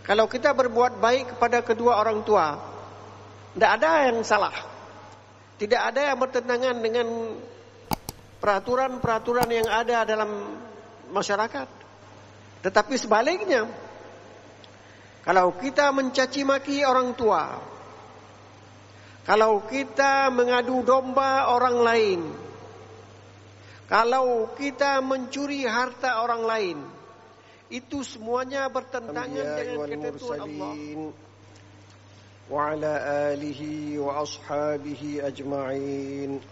Kalau kita berbuat baik kepada kedua orang tua, tidak ada yang salah. Tidak ada yang bertentangan dengan peraturan-peraturan yang ada dalam masyarakat. Tetapi sebaliknya, kalau kita mencaci maki orang tua, kalau kita mengadu domba orang lain, kalau kita mencuri harta orang lain, itu semuanya bertentangan dengan ketentuan Allah. Wa ala alihi wa ashabihi ajma'in.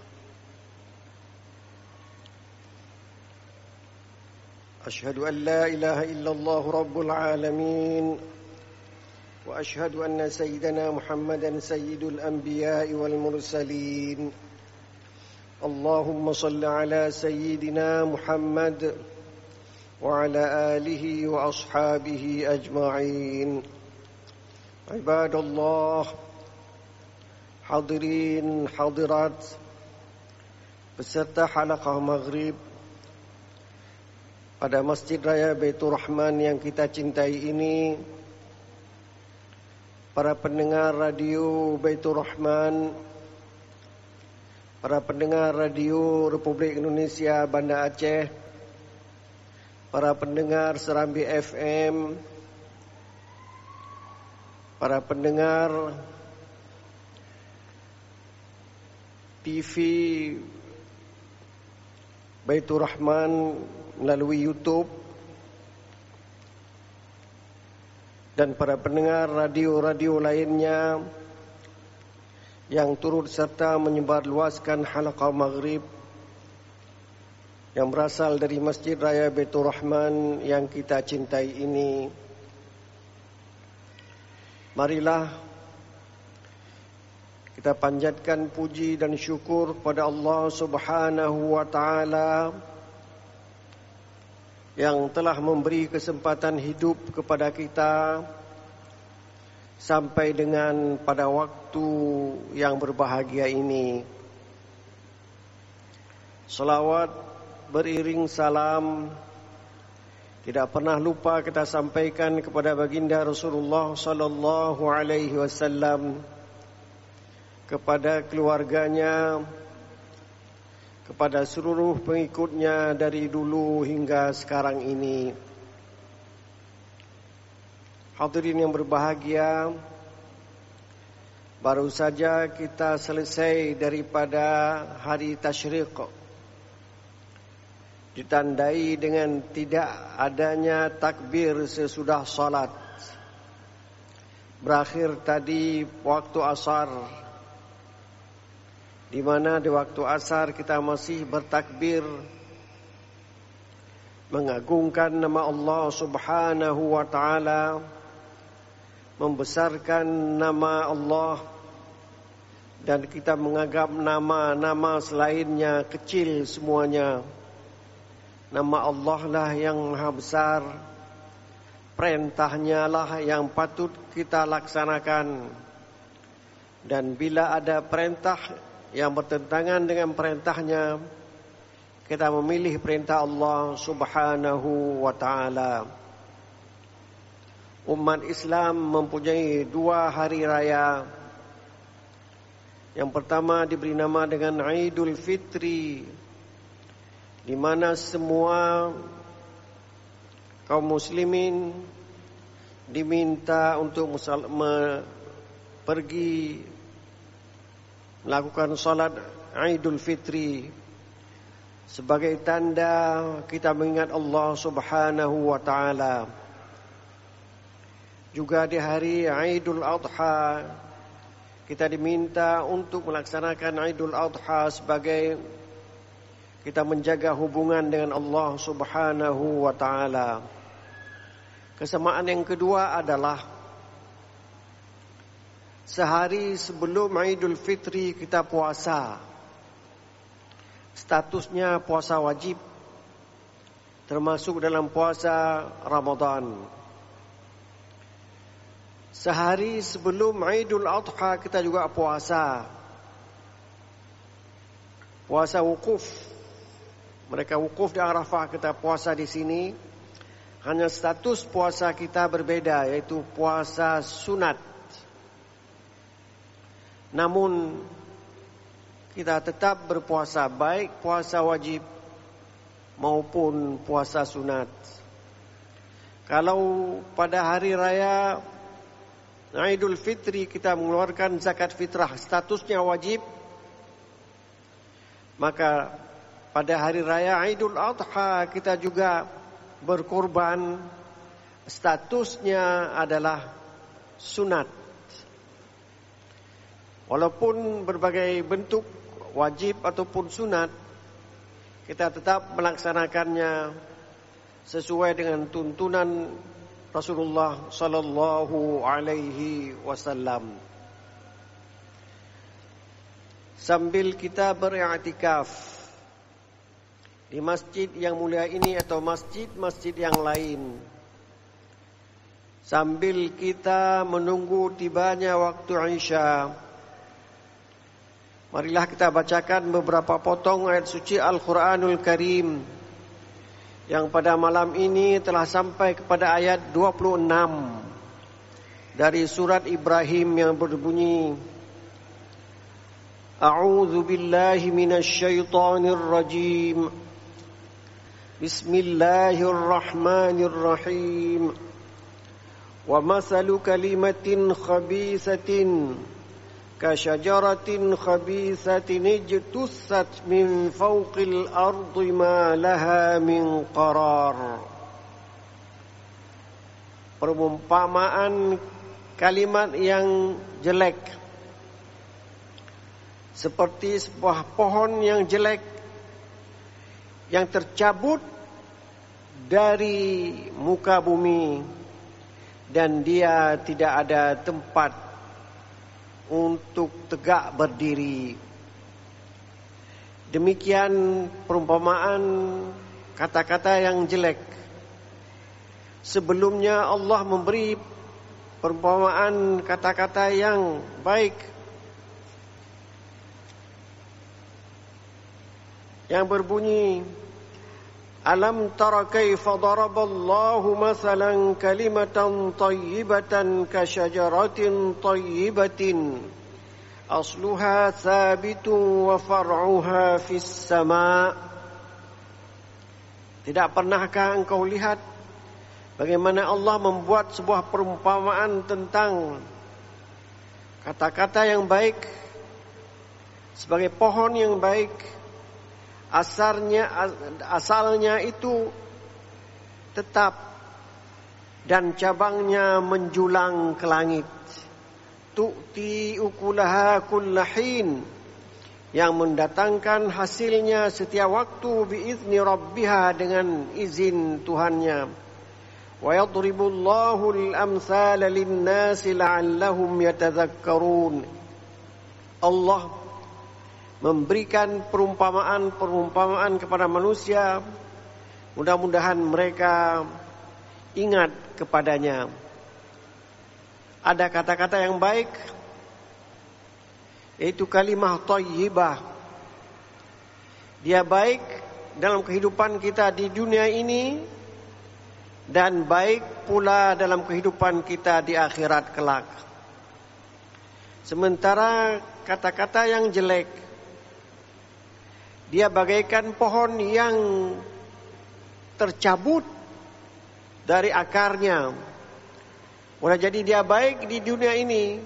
Ashhadu an la ilaha illallah rabbul alamin. Wa ashhadu anna sayyidana Muhammadan sayyidul anbiya'i wal mursalin. Allahumma salli ala sayyidina Muhammad wa ala alihi wa ashabihi ajma'in. Ibadallah, hadirin hadirat peserta halaqah maghrib pada Masjid Raya Baitur Rahman yang kita cintai ini, para pendengar radio Baitur Rahman, para pendengar radio Republik Indonesia Banda Aceh, para pendengar Serambi FM, para pendengar TV Baitur Rahman melalui YouTube, dan para pendengar radio-radio lainnya yang turut serta menyebarluaskan halaqah maghrib yang berasal dari Masjid Raya Baitur Rahman yang kita cintai ini. Marilah kita panjatkan puji dan syukur kepada Allah Subhanahu wa taala yang telah memberi kesempatan hidup kepada kita sampai dengan pada waktu yang berbahagia ini. Salawat beriring salam tidak pernah lupa kita sampaikan kepada baginda Rasulullah sallallahu alaihi wasallam, kepada keluarganya, kepada seluruh pengikutnya dari dulu hingga sekarang ini. Hadirin yang berbahagia, baru saja kita selesai daripada hari tasyriq, ditandai dengan tidak adanya takbir sesudah salat. Berakhir tadi waktu asar, di mana di waktu asar kita masih bertakbir mengagungkan nama Allah Subhanahu wa taala, membesarkan nama Allah, dan kita menganggap nama-nama selainnya kecil semuanya. Nama Allah lah yang maha besar, perintahnya lah yang patut kita laksanakan. Dan bila ada perintah yang bertentangan dengan perintahnya, kita memilih perintah Allah Subhanahu wa ta'ala. Umat Islam mempunyai 2 hari raya. Yang pertama diberi nama dengan Idul Fitri, di mana semua kaum muslimin diminta untuk pergi melakukan salat Idul Fitri sebagai tanda kita mengingat Allah Subhanahu wa taala. Juga di hari Idul Adha kita diminta untuk melaksanakan Idul Adha sebagai kita menjaga hubungan dengan Allah Subhanahu wa taala. Kesamaan yang kedua adalah sehari sebelum Idul Fitri kita puasa. Statusnya puasa wajib, termasuk dalam puasa Ramadan. Sehari sebelum Idul Adha kita juga puasa. Puasa wukuf. Mereka wukuf di Arafah, kita puasa di sini. Hanya status puasa kita berbeda, yaitu puasa sunat. Namun kita tetap berpuasa, baik puasa wajib maupun puasa sunat. Kalau pada hari raya Idul Fitri kita mengeluarkan zakat fitrah, statusnya wajib, maka pada hari raya Idul Adha kita juga berkorban, statusnya adalah sunat. Walaupun berbagai bentuk wajib ataupun sunat, kita tetap melaksanakannya sesuai dengan tuntunan Rasulullah sallallahu alaihi wasallam. Sambil kita beriktikaf di masjid yang mulia ini atau masjid-masjid yang lain, sambil kita menunggu tibanya waktu Isya, marilah kita bacakan beberapa potong ayat suci Al-Quranul Karim yang pada malam ini telah sampai kepada ayat 26 dari surat Ibrahim yang berbunyi, A'udzu billahi minasy syaithanir rajim. Bismillahirrahmanirrahim. Wa masalu kalimatin khabisatin kasyajaratin khabisatin ijtussat min fawqil ardi ma laha min qarar. Perumpamaan kalimat yang jelek seperti sebuah pohon yang jelek yang tercabut dari muka bumi dan dia tidak ada tempat untuk tegak berdiri. Demikian perumpamaan kata-kata yang jelek. Sebelumnya Allah memberi perumpamaan kata-kata yang baik, yang berbunyi, Alam tara kaifa daraballahu masalan kalimatan tayyibatan kasyajaratin tayyibatin asluha thabitun wa far'uha fis sama'. Tidak pernahkah engkau lihat bagaimana Allah membuat sebuah perumpamaan tentang kata-kata yang baik sebagai pohon yang baik, asalnya itu tetap dan cabangnya menjulang ke langit. Tu'ti ukulaha kullahin, yang mendatangkan hasilnya setiap waktu biizni rabbiha, dengan izin Tuhannya. Wa yadribullahu al-amthala lin-nasi la'allahum yatadhakkarun. Allah memberikan perumpamaan-perumpamaan kepada manusia, mudah-mudahan mereka ingat kepadanya. Ada kata-kata yang baik, yaitu kalimah thayyibah. Dia baik dalam kehidupan kita di dunia ini dan baik pula dalam kehidupan kita di akhirat kelak. Sementara kata-kata yang jelek, dia bagaikan pohon yang tercabut dari akarnya. Boleh jadi dia baik di dunia ini,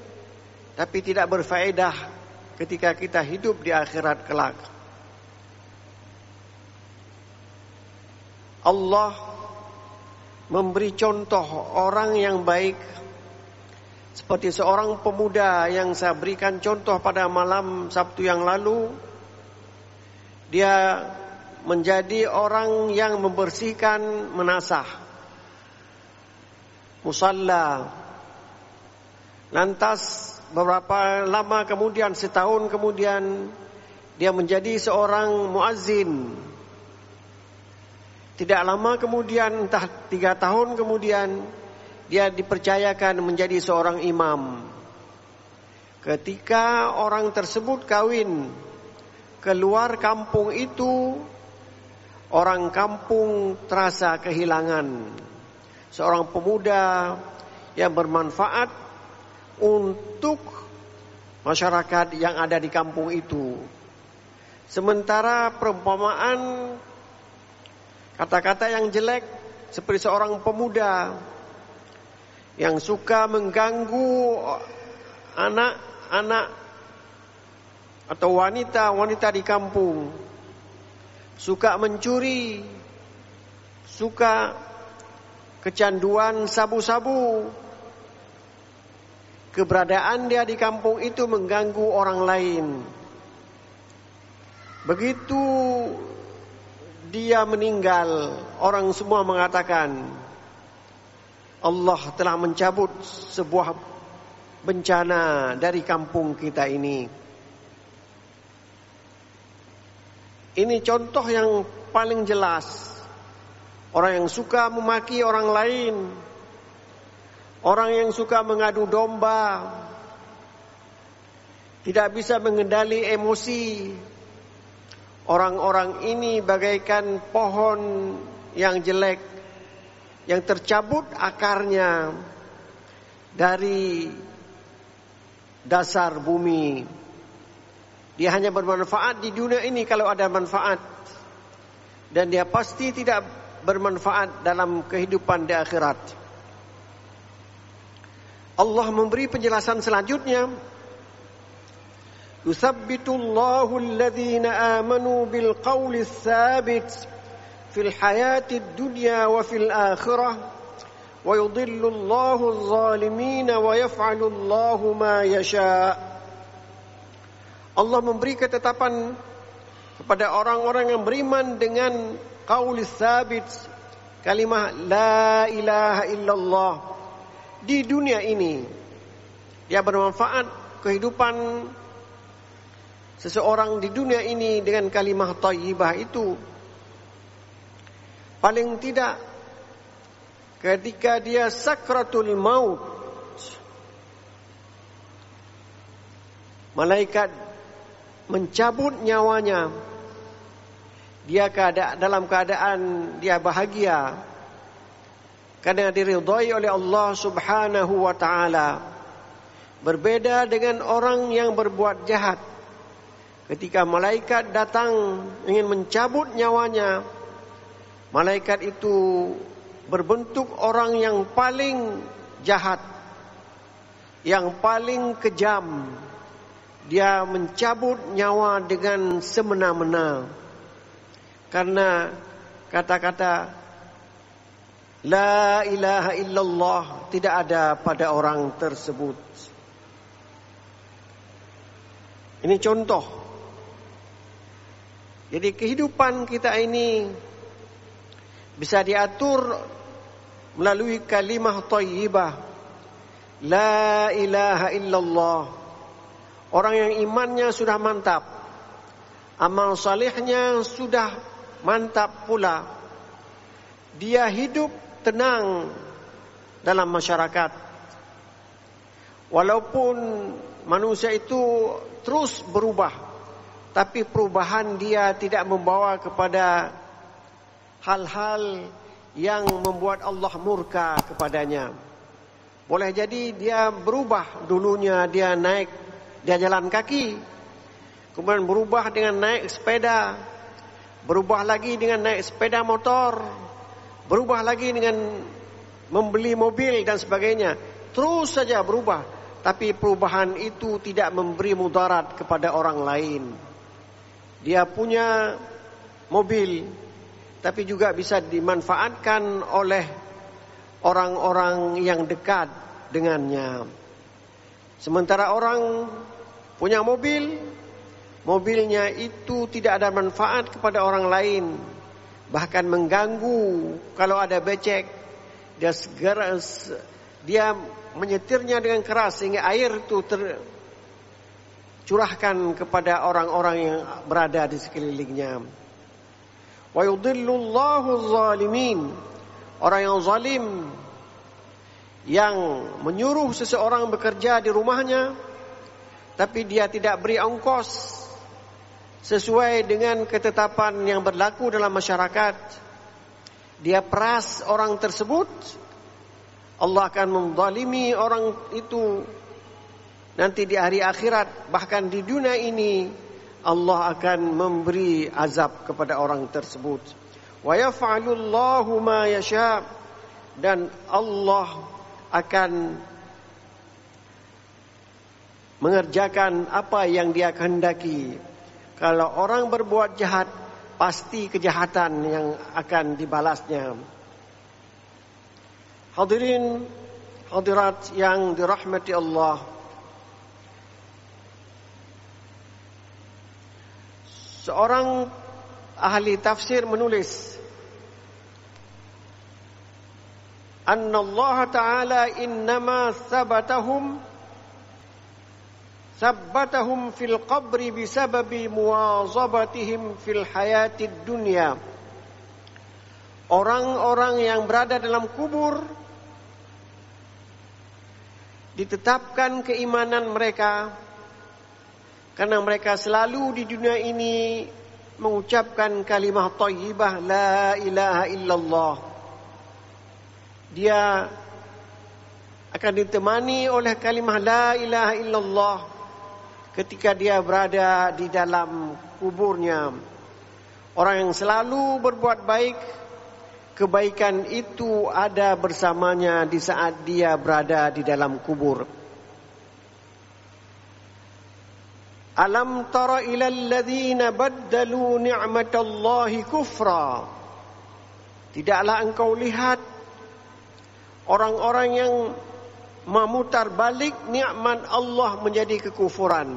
tapi tidak berfaedah ketika kita hidup di akhirat kelak. Allah memberi contoh orang yang baik seperti seorang pemuda yang saya berikan contoh pada malam Sabtu yang lalu. Dia menjadi orang yang membersihkan menasah musalla. Lantas beberapa lama kemudian, setahun kemudian, dia menjadi seorang muazzin. Tidak lama kemudian, entah 3 tahun kemudian, dia dipercayakan menjadi seorang imam. Ketika orang tersebut kawin, keluar kampung itu, orang kampung terasa kehilangan. seorang pemuda yang bermanfaat untuk masyarakat yang ada di kampung itu. Sementara perumpamaan kata-kata yang jelek seperti seorang pemuda yang suka mengganggu anak-anak atau wanita-wanita di kampung, suka mencuri, suka kecanduan sabu-sabu, keberadaan dia di kampung itu mengganggu orang lain. Begitu dia meninggal, orang semua mengatakan Allah telah mencabut sebuah bencana dari kampung kita ini. Ini contoh yang paling jelas. Orang yang suka memaki orang lain, orang yang suka mengadu domba, tidak bisa mengendali emosi. Orang-orang ini bagaikan pohon yang jelek, yang tercabut akarnya dari dasar bumi. Dia hanya bermanfaat di dunia ini kalau ada manfaat, dan dia pasti tidak bermanfaat dalam kehidupan di akhirat. Allah memberi penjelasan selanjutnya. Yuthabbitullahu alladhina amanu bil qawli tsabit fil hayatid dunya wa fil akhirah wa yudhillullahu adh-dhalimin wa yaf'alullahu ma yasha'. Allah memberi ketetapan kepada orang-orang yang beriman dengan qaul tsabit, kalimat la ilaha illallah. Di dunia ini dia bermanfaat kehidupan seseorang di dunia ini dengan kalimat thayyibah itu. Paling tidak ketika dia sakratul maut, malaikat mencabut nyawanya, dia dalam keadaan dia bahagia karena diridhai oleh Allah Subhanahu wa taala. Berbeda dengan orang yang berbuat jahat. Ketika malaikat datang ingin mencabut nyawanya, malaikat itu berbentuk orang yang paling jahat, yang paling kejam. Dia mencabut nyawa dengan semena-mena. Karena kata-kata la ilaha illallah tidak ada pada orang tersebut. Ini contoh. Jadi kehidupan kita ini bisa diatur melalui kalimah thayyibah, la ilaha illallah. Orang yang imannya sudah mantap, amal salihnya sudah mantap pula, dia hidup tenang dalam masyarakat. Walaupun manusia itu terus berubah, tapi perubahan dia tidak membawa kepada hal-hal yang membuat Allah murka kepadanya. Boleh jadi dia berubah, dulunya dia jalan kaki, kemudian berubah dengan naik sepeda, berubah lagi dengan naik sepeda motor, berubah lagi dengan membeli mobil dan sebagainya. Terus saja berubah, tapi perubahan itu tidak memberi mudarat kepada orang lain. Dia punya mobil, tapi juga bisa dimanfaatkan oleh orang-orang yang dekat dengannya. Sementara orang punya mobil, mobilnya itu tidak ada manfaat kepada orang lain, bahkan mengganggu. Kalau ada becek, dia menyetirnya dengan keras sehingga air itu curahkan kepada orang-orang yang berada di sekelilingnya. Wa yudhillullahu adh-dhalimin. Orang yang zalim, yang menyuruh seseorang bekerja di rumahnya, tapi dia tidak beri ongkos sesuai dengan ketetapan yang berlaku dalam masyarakat. Dia peras orang tersebut, Allah akan menzalimi orang itu nanti di hari akhirat, bahkan di dunia ini Allah akan memberi azab kepada orang tersebut. Wa yaf'alullahu ma yasha, dan Allah akan mengerjakan apa yang Dia kehendaki. Kalau orang berbuat jahat, pasti kejahatan yang akan dibalasnya. Hadirin hadirat yang dirahmati Allah, seorang ahli tafsir menulis, anna Allah Ta'ala innama sabbatahum fil qabri bisababi muwazabatihim fil hayatid dunya. Orang-orang yang berada dalam kubur ditetapkan keimanan mereka karena mereka selalu di dunia ini mengucapkan kalimah thayyibah la ilaha illallah. Dia akan ditemani oleh kalimah la ilaha illallah ketika dia berada di dalam kuburnya. Orang yang selalu berbuat baik, kebaikan itu ada bersamanya di saat dia berada di dalam kubur. Alam tara ilal ladzina baddalu ni'matallahi kufra. Tidaklah engkau lihat orang-orang yang memutar balik nikmat Allah menjadi kekufuran.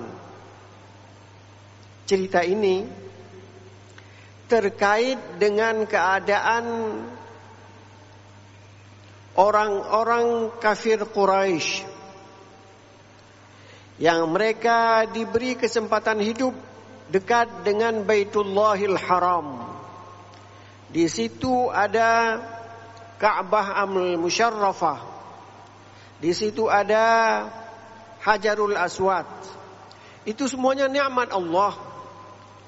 Cerita ini terkait dengan keadaan orang-orang kafir Quraisy yang mereka diberi kesempatan hidup dekat dengan Baitullahil Haram. Di situ ada Ka'bah Al-Musyarrafah. Di situ ada Hajarul Aswad. Itu semuanya nikmat Allah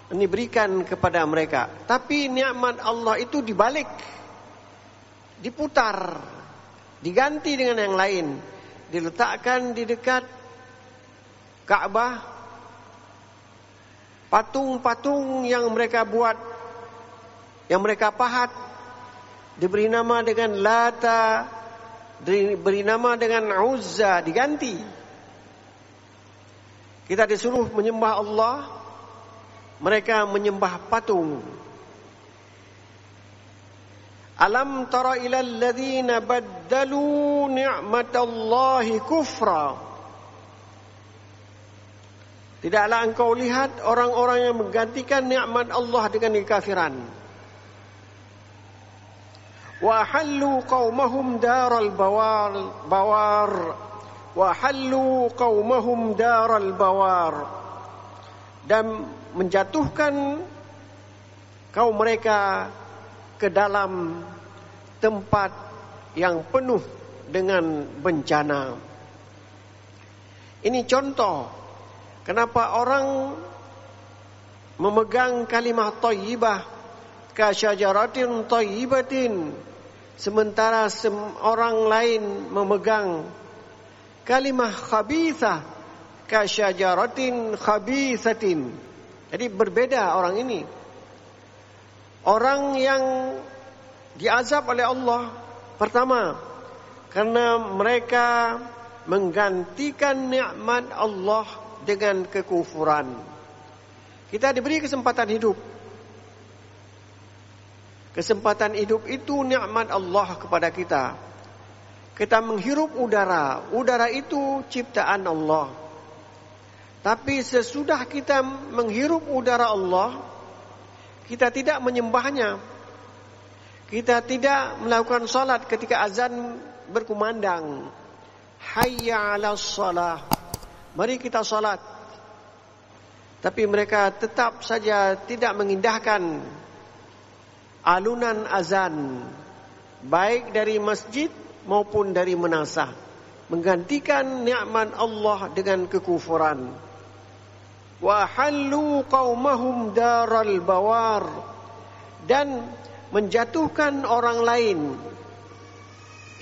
yang diberikan kepada mereka. Tapi nikmat Allah itu dibalik, diputar, diganti dengan yang lain, diletakkan di dekat Ka'bah patung-patung yang mereka buat, yang mereka pahat, diberi nama dengan Lata, diberi nama dengan Uzza, diganti. Kita disuruh menyembah Allah, mereka menyembah patung. Alam tara ilal ladzina baddalu ni'matallahi kufra. Tidaklah engkau lihat orang-orang yang menggantikan nikmat Allah dengan kekafiran. Wa hallu qaumahum daral bawar wa hallu qaumahum daral bawar, dan menjatuhkan kaum mereka ke dalam tempat yang penuh dengan bencana. Ini contoh kenapa orang memegang kalimah thayyibah ka syajaratin thayyibatin, sementara orang lain memegang kalimah khabithah ka syajaratin khabithatin. Jadi berbeda orang ini. Orang yang diazab oleh Allah, pertama, karena mereka menggantikan nikmat Allah dengan kekufuran. Kita diberi kesempatan hidup. Kesempatan hidup itu nikmat Allah kepada kita. Kita menghirup udara. Udara itu ciptaan Allah. Tapi sesudah kita menghirup udara Allah, kita tidak menyembahnya. Kita tidak melakukan salat ketika azan berkumandang. Hayya 'alas shalah. Mari kita salat. Tapi mereka tetap saja tidak mengindahkan alunan azan, baik dari masjid maupun dari menasah, menggantikan nikmat Allah dengan kekufuran. Wa hallu qaumahum daral bawar, dan menjatuhkan orang lain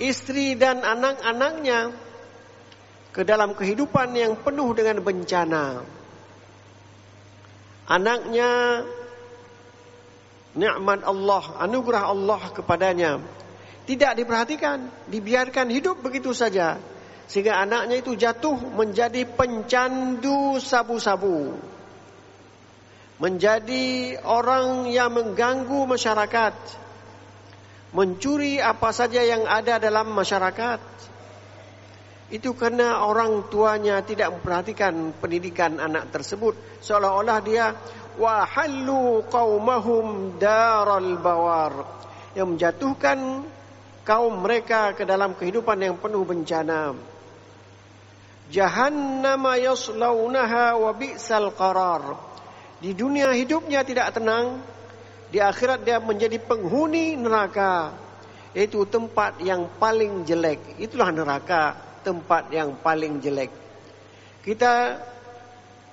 istri dan anak-anaknya ke dalam kehidupan yang penuh dengan bencana. Anaknya nikmat Allah, anugerah Allah kepadanya tidak diperhatikan, dibiarkan hidup begitu saja, sehingga anaknya itu jatuh menjadi pencandu sabu-sabu, menjadi orang yang mengganggu masyarakat, mencuri apa saja yang ada dalam masyarakat. Itu karena orang tuanya tidak memperhatikan pendidikan anak tersebut, seolah-olah dia wa hallu qaumahum daral bawar, yang menjatuhkan kaum mereka ke dalam kehidupan yang penuh bencana. Jahannama yaslaunaha wa bi'sal qarar. Di dunia hidupnya tidak tenang, di akhirat dia menjadi penghuni neraka, yaitu tempat yang paling jelek. Itulah neraka, tempat yang paling jelek. Kita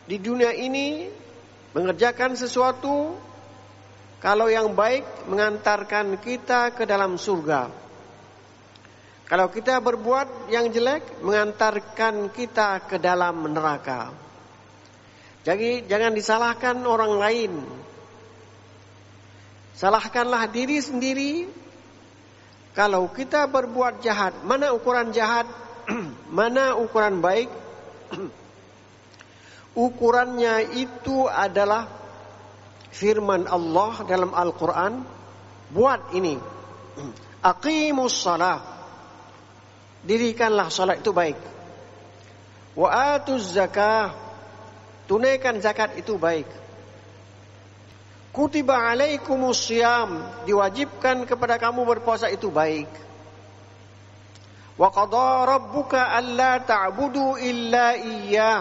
di dunia ini mengerjakan sesuatu, kalau yang baik mengantarkan kita ke dalam surga. Kalau kita berbuat yang jelek mengantarkan kita ke dalam neraka. Jadi jangan disalahkan orang lain. Salahkanlah diri sendiri. Kalau kita berbuat jahat, mana ukuran jahat, mana ukuran baik? Ukurannya itu adalah firman Allah dalam Al-Quran. Buat ini. Aqimus salah. Dirikanlah salat itu baik. Wa atuz zakah. Tunaikan zakat itu baik. Kutiba alaikumus syiyam. Diwajibkan kepada kamu berpuasa itu baik. Wa qada rabbuka alla ta'budu illa iyyah.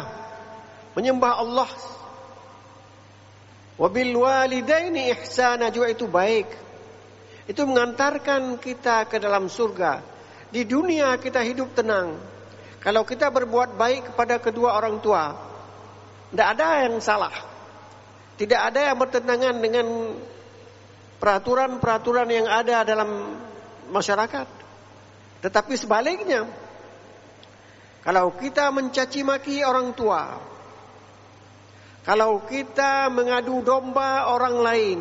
Menyembah Allah. Wa bil walidaini ihsana juga itu baik. Itu mengantarkan kita ke dalam surga. Di dunia kita hidup tenang. Kalau kita berbuat baik kepada kedua orang tua, tidak ada yang salah. Tidak ada yang bertentangan dengan peraturan-peraturan yang ada dalam masyarakat. Tetapi sebaliknya, kalau kita mencaci maki orang tua, kalau kita mengadu domba orang lain,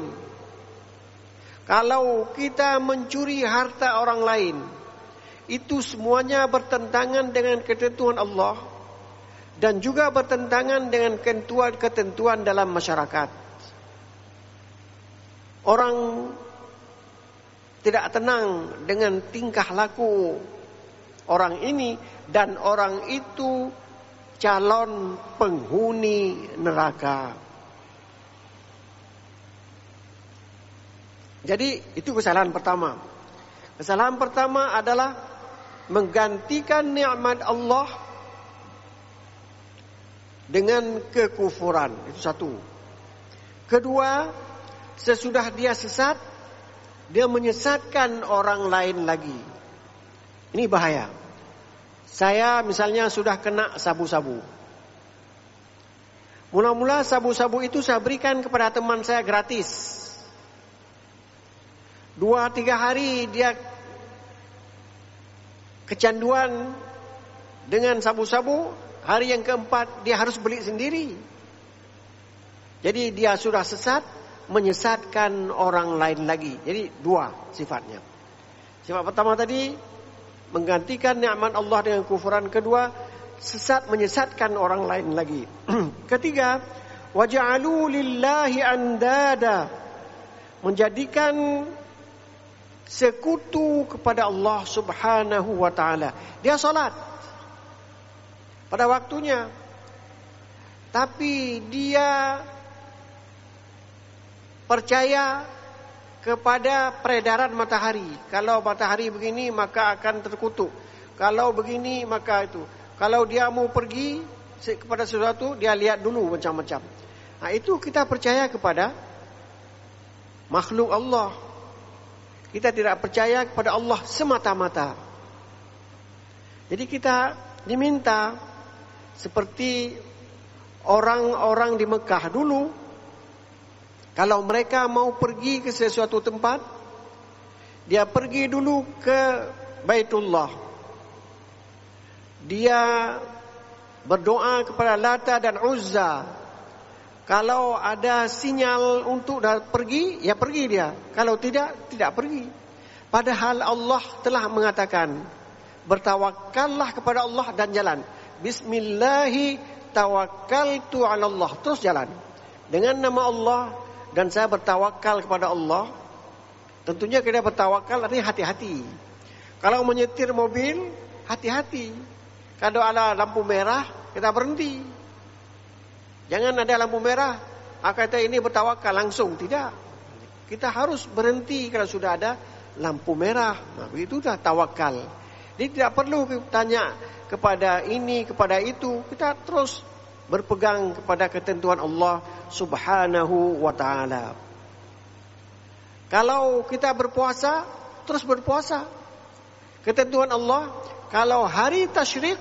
kalau kita mencuri harta orang lain, itu semuanya bertentangan dengan ketentuan Allah dan juga bertentangan dengan ketentuan dalam masyarakat. Orang tidak tenang dengan tingkah laku orang ini, dan orang itu calon penghuni neraka. Jadi itu kesalahan pertama. Kesalahan pertama adalah menggantikan nikmat Allah dengan kekufuran. Itu satu. Kedua, sesudah dia sesat, dia menyesatkan orang lain lagi. Ini bahaya. Saya misalnya sudah kena sabu-sabu. Mula-mula sabu-sabu itu saya berikan kepada teman saya gratis. 2-3 hari dia kecanduan dengan sabu-sabu, hari yang keempat dia harus beli sendiri. Jadi dia sudah sesat, menyesatkan orang lain lagi. Jadi dua sifatnya. Sifat pertama tadi menggantikan nikmat Allah dengan kufuran. Kedua, sesat menyesatkan orang lain lagi. Ketiga, waja'alu lillahi andada, menjadikan sekutu kepada Allah Subhanahu wa ta'ala. Dia salat pada waktunya, tapi dia percaya kepada peredaran matahari. Kalau matahari begini maka akan terkutuk. Kalau begini maka itu. Kalau dia mau pergi kepada sesuatu, dia lihat dulu macam-macam. Nah, itu kita percaya kepada makhluk Allah. Kita tidak percaya kepada Allah semata-mata. Jadi kita diminta seperti orang-orang di Mekah dulu. Kalau mereka mau pergi ke sesuatu tempat, dia pergi dulu ke Baitullah. Dia berdoa kepada Lata dan Uzza. Kalau ada sinyal untuk pergi, ya pergi dia. Kalau tidak, tidak pergi. Padahal Allah telah mengatakan, bertawakkallah kepada Allah dan jalan. Bismillahi tawakkaltu ala Allah. Terus jalan. Dengan nama Allah dan saya bertawakal kepada Allah. Tentunya kita bertawakal artinya hati-hati. Kalau menyetir mobil, hati-hati. Kalau ada lampu merah, kita berhenti. Jangan ada lampu merah, kata ini bertawakal langsung. Tidak. Kita harus berhenti kalau sudah ada lampu merah. Nah, begitu dah tawakal. Jadi tidak perlu tanya kepada ini, kepada itu. Kita terus berpegang kepada ketentuan Allah Subhanahu wa ta'ala. Kalau kita berpuasa, terus berpuasa. Ketentuan Allah, kalau hari tasyrik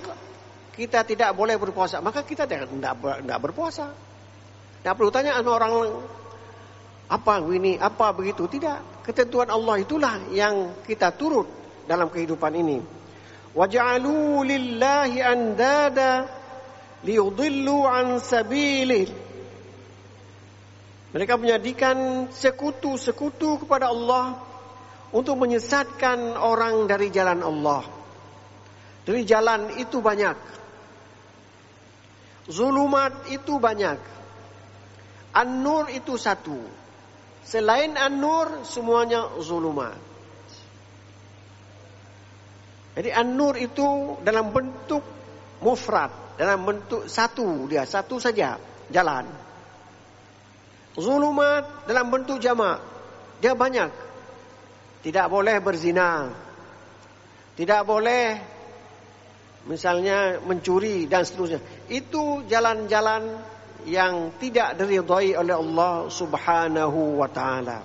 kita tidak boleh berpuasa, maka kita tidak berpuasa. Tidak perlu tanya sama orang apa ini, apa begitu. Tidak. Ketentuan Allah itulah yang kita turut dalam kehidupan ini. Waj'alu lillahi andada liyudillu an sabilihi. Mereka menjadikan sekutu-sekutu kepada Allah untuk menyesatkan orang dari jalan Allah. Dari jalan itu banyak. Zulumat itu banyak. An-Nur itu satu. Selain An-Nur semuanya zulumat. Jadi An-Nur itu dalam bentuk mufrad, dalam bentuk satu, dia satu saja jalan. Zulumat dalam bentuk jamak, dia banyak. Tidak boleh berzina, tidak boleh misalnya mencuri dan seterusnya. Itu jalan-jalan yang tidak diridhai oleh Allah Subhanahu wa ta'ala.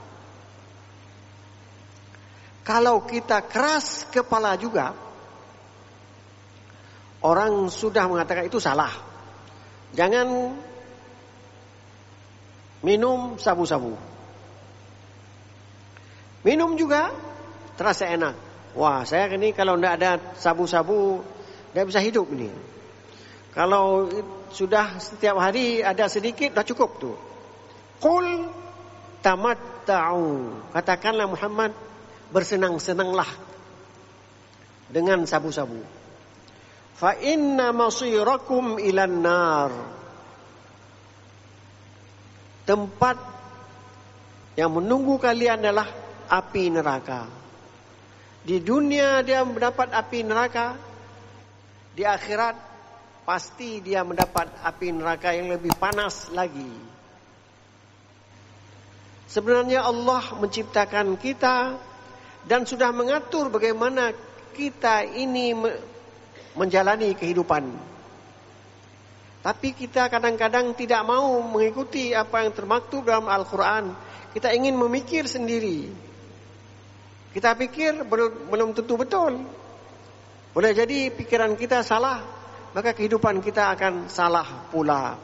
Kalau kita keras kepala juga, orang sudah mengatakan itu salah. Jangan minum sabu-sabu. Minum juga terasa enak. Wah, saya ini kalau tidak ada sabu-sabu tidak bisa hidup ini. Kalau sudah setiap hari ada sedikit dah cukup tuh. Qul tamatta'u. Katakanlah Muhammad, bersenang-senanglah dengan sabu-sabu. Fa inna masirakum ilan nar. Tempat yang menunggu kalian adalah api neraka. Di dunia dia mendapat api neraka, di akhirat pasti dia mendapat api neraka yang lebih panas lagi. Sebenarnya Allah menciptakan kita dan sudah mengatur bagaimana kita ini menjalani kehidupan. Tapi kita kadang-kadang tidak mau mengikuti apa yang termaktub dalam Al-Quran. Kita ingin memikir sendiri. Kita pikir belum tentu betul. Boleh jadi pikiran kita salah, maka kehidupan kita akan salah pula.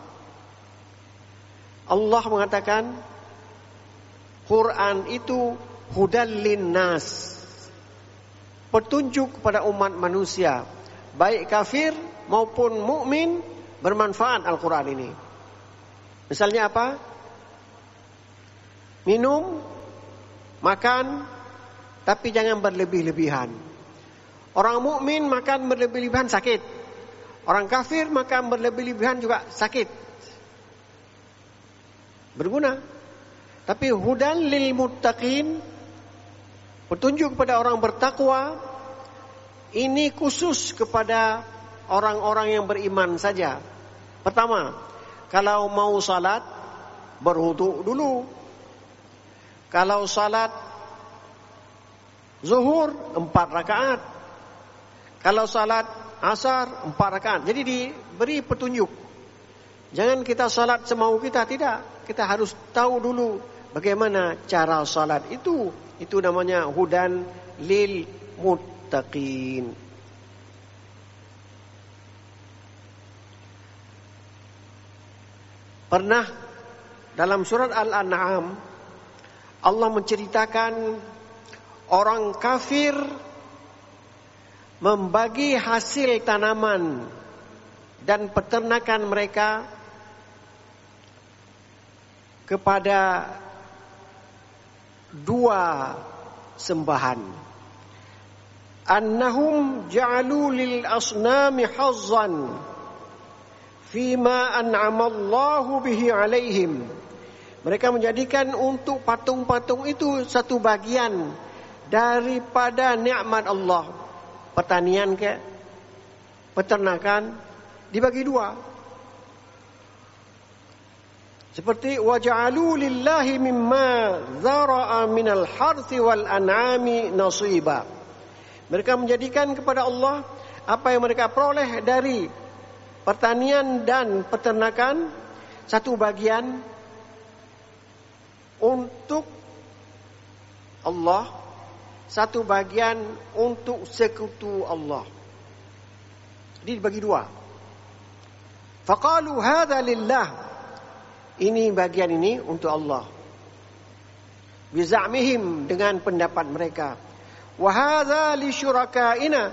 Allah mengatakan, Quran itu hudal linnas, petunjuk kepada umat manusia, baik kafir maupun mukmin. Bermanfaat Al-Quran ini. Misalnya apa? Minum, makan, tapi jangan berlebih-lebihan. Orang mukmin makan berlebih-lebihan sakit. Orang kafir makan berlebih-lebihan juga sakit. Berguna. Tapi hudan lil muttaqin, petunjuk kepada orang bertakwa, ini khusus kepada orang-orang yang beriman saja. Pertama, kalau mau salat, berwudu dulu. Kalau salat zuhur 4 rakaat. Kalau salat asar 4 rakaat. Jadi diberi petunjuk. Jangan kita salat semau kita, tidak. Kita harus tahu dulu bagaimana cara salat itu. Itu namanya hudan lil muttaqin. Pernah dalam surat Al-An'am Allah menceritakan orang kafir membagi hasil tanaman dan peternakan mereka kepada dua sembahan. Annahum ja'alu lil asnami hazzan fima an'ama Allahu bihi alaihim. Mereka menjadikan untuk patung-patung itu satu bagian daripada nikmat Allah. Pertanian ke, peternakan dibagi dua. Seperti waja'alu lillahi mimma zara'a minal harthi wal an'ami nasiba. Mereka menjadikan kepada Allah apa yang mereka peroleh dari pertanian dan peternakan satu bagian untuk Allah, satu bagian untuk sekutu Allah. Jadi dibagi dua. Faqalu hadza lillah. Ini bagian ini untuk Allah. Bizamihim, dengan pendapat mereka. Wa hadza li syurakaina.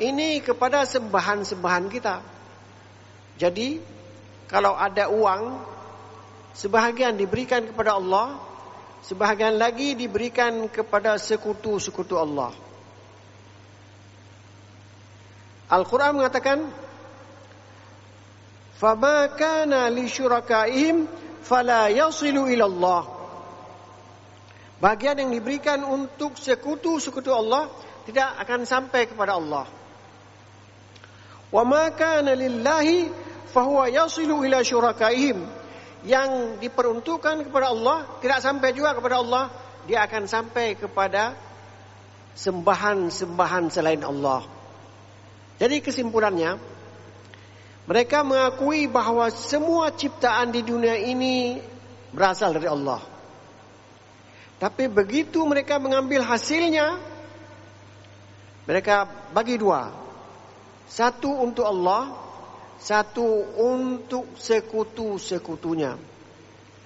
Ini kepada sembahan-sembahan kita. Jadi kalau ada uang, sebahagian diberikan kepada Allah, sebahagian lagi diberikan kepada sekutu-sekutu Allah. Al-Quran mengatakan, فَمَا كَانَ لِشُرَكَائِهِمْ فَلَا يَصِلُ إِلَى اللَّهِ. Bagian yang diberikan untuk sekutu-sekutu Allah tidak akan sampai kepada Allah. وَمَا كَانَ لِلَّهِ فَهُوَ يَصِلُ إِلَى شُرَكَائِهِمْ. Yang diperuntukkan kepada Allah tidak sampai juga kepada Allah, dia akan sampai kepada sembahan-sembahan selain Allah. Jadi kesimpulannya, mereka mengakui bahawa semua ciptaan di dunia ini berasal dari Allah. Tapi begitu mereka mengambil hasilnya, mereka bagi dua. Satu untuk Allah, satu untuk sekutu-sekutunya.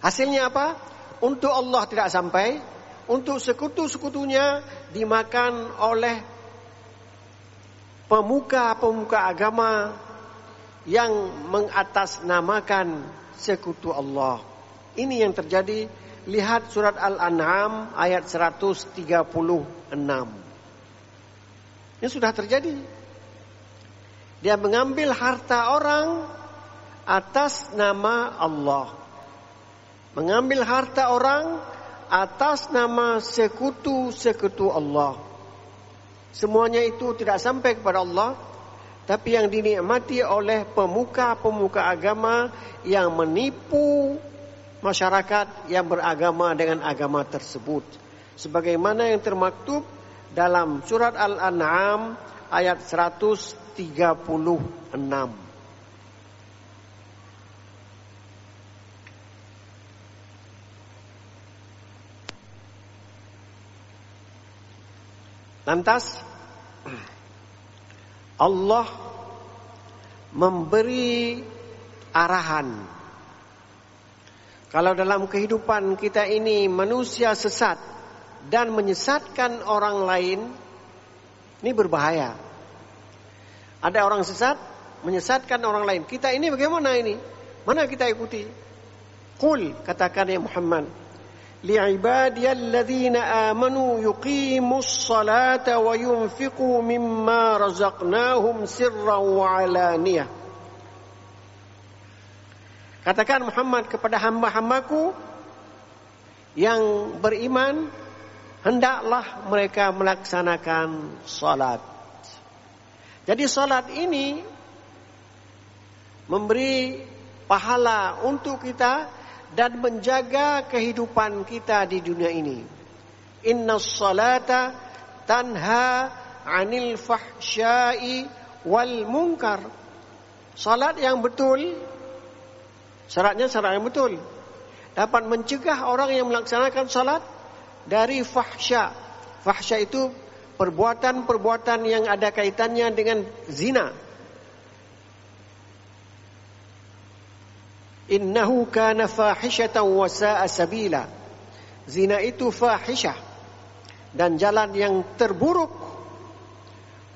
Hasilnya apa? Untuk Allah tidak sampai, untuk sekutu-sekutunya dimakan oleh pemuka-pemuka agama yang mengatasnamakan sekutu Allah. Ini yang terjadi. Lihat surat Al-An'am ayat 136. Ini sudah terjadi. Dia mengambil harta orang atas nama Allah. Mengambil harta orang atas nama sekutu-sekutu Allah. Semuanya itu tidak sampai kepada Allah, tapi yang dinikmati oleh pemuka-pemuka agama yang menipu masyarakat yang beragama dengan agama tersebut. Sebagaimana yang termaktub dalam surat Al-An'am ayat 136. Lantas Allah memberi arahan. Kalau dalam kehidupan kita ini manusia sesat dan menyesatkan orang lain, ini berbahaya. Ada orang sesat menyesatkan orang lain. Kita ini bagaimana ini? Mana kita ikuti? Qul, katakan ya Muhammad, li'ibadiyalladzina amanu yuqimus salata wa yunfiqu mimma razaqnahum sirran wa alaniyah. Katakan Muhammad kepada hamba-hambaku yang beriman, hendaklah mereka melaksanakan salat. Jadi salat ini memberi pahala untuk kita dan menjaga kehidupan kita di dunia ini. Innas salata tanha 'anil fahsya'i wal munkar. Salat yang betul, syaratnya syarat yang betul, dapat mencegah orang yang melaksanakan salat dari fahsya. Fahsya itu perbuatan-perbuatan yang ada kaitannya dengan zina. Innahu kana fahishatan wa sa'a sabila. Zina itu fahisyah dan jalan yang terburuk.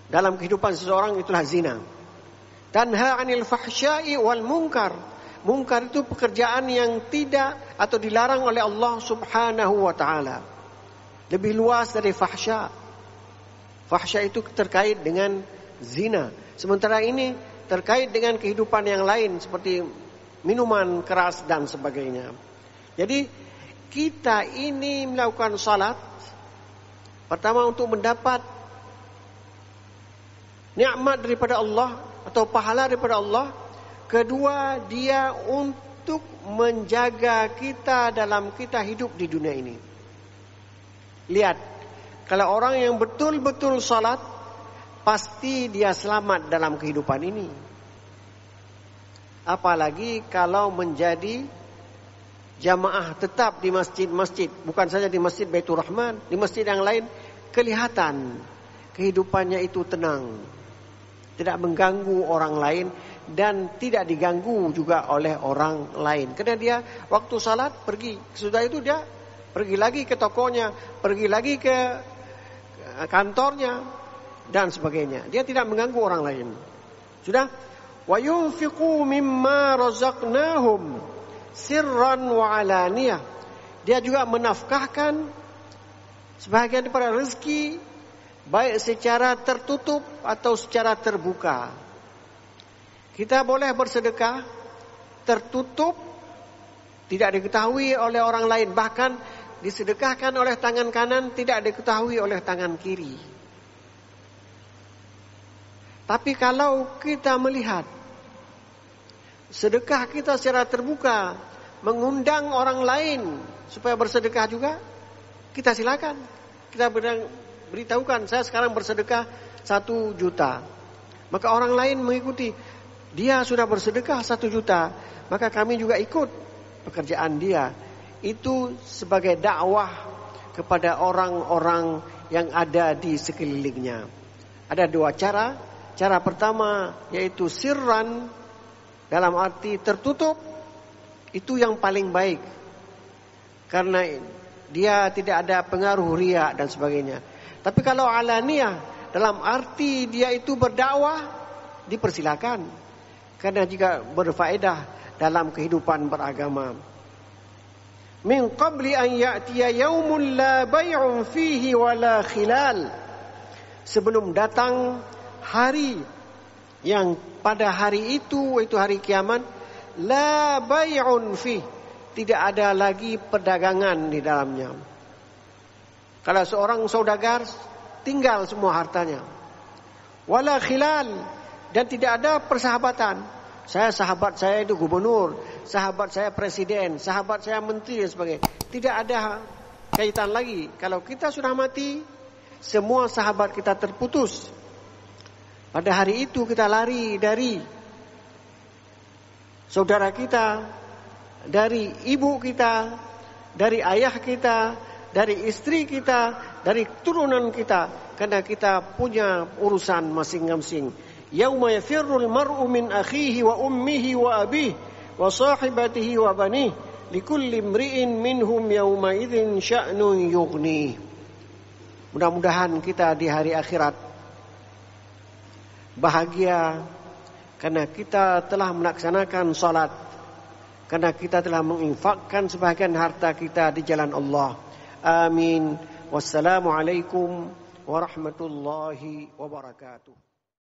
dalam kehidupan seseorang itulah zina. Tanha 'anil fahsya'i wal munkar. Munkar itu pekerjaan yang tidak atau dilarang oleh Allah Subhanahu wa taala. Lebih luas dari fahsya. Fahsya itu terkait dengan zina. Sementara ini terkait dengan kehidupan yang lain seperti minuman keras dan sebagainya. Jadi kita ini melakukan salat pertama untuk mendapat nikmat daripada Allah atau pahala daripada Allah. Kedua, dia untuk menjaga kita dalam kita hidup di dunia ini. Lihat, kalau orang yang betul-betul salat, pasti dia selamat dalam kehidupan ini. Apalagi kalau menjadi jamaah tetap di masjid-masjid, bukan saja di Masjid Baitur Rahman, di masjid yang lain, kelihatan kehidupannya itu tenang, tidak mengganggu orang lain dan tidak diganggu juga oleh orang lain. Karena dia waktu salat pergi, sudah itu dia pergi lagi ke tokonya, pergi lagi ke kantornya dan sebagainya. Dia tidak mengganggu orang lain. Sudah, wa yunfiqu mimma razaqnahum sirran wa alaniyah. Dia juga menafkahkan sebahagian daripada rezeki baik secara tertutup atau secara terbuka. Kita boleh bersedekah tertutup, tidak diketahui oleh orang lain, bahkan disedekahkan oleh tangan kanan, tidak diketahui oleh tangan kiri. Tapi kalau kita melihat sedekah kita secara terbuka, mengundang orang lain supaya bersedekah juga, kita silakan. Kita beritahukan, saya sekarang bersedekah 1 juta. Maka orang lain mengikuti, dia sudah bersedekah 1 juta, maka kami juga ikut pekerjaan dia. Itu sebagai dakwah kepada orang-orang yang ada di sekelilingnya. Ada 2 cara. Cara pertama yaitu sirran, dalam arti tertutup, itu yang paling baik. Karena dia tidak ada pengaruh riya dan sebagainya. Tapi kalau alaniyah, dalam arti dia itu berdakwah, dipersilakan. Karena jika berfaedah dalam kehidupan beragama. Min qabli an ya'tiya yaumun la bay'un fihi wa la khilal. Sebelum datang hari yang pada hari itu hari kiamat, la bay'un fihi, tidak ada lagi perdagangan di dalamnya. Kalau seorang saudagar, tinggal semua hartanya. Wala khilal, dan tidak ada persahabatan. Sahabat saya itu gubernur, sahabat saya presiden, sahabat saya menteri dan sebagainya. Tidak ada kaitan lagi. Kalau kita sudah mati, semua sahabat kita terputus. Pada hari itu kita lari dari saudara kita, dari ibu kita, dari ayah kita, dari istri kita, dari turunan kita, karena kita punya urusan masing-masing. Yauma yafirrul mar'u min akhihi wa ummihi wa abihi wa sahibatihi wa banihi likulli imri'in minhum yauma idzin sya'nun yughni. Mudah-mudahan kita di hari akhirat bahagia karena kita telah melaksanakan salat, karena kita telah menginfakkan sebahagian harta kita di jalan Allah. Amin. Wassalamualaikum warahmatullahi wabarakatuh.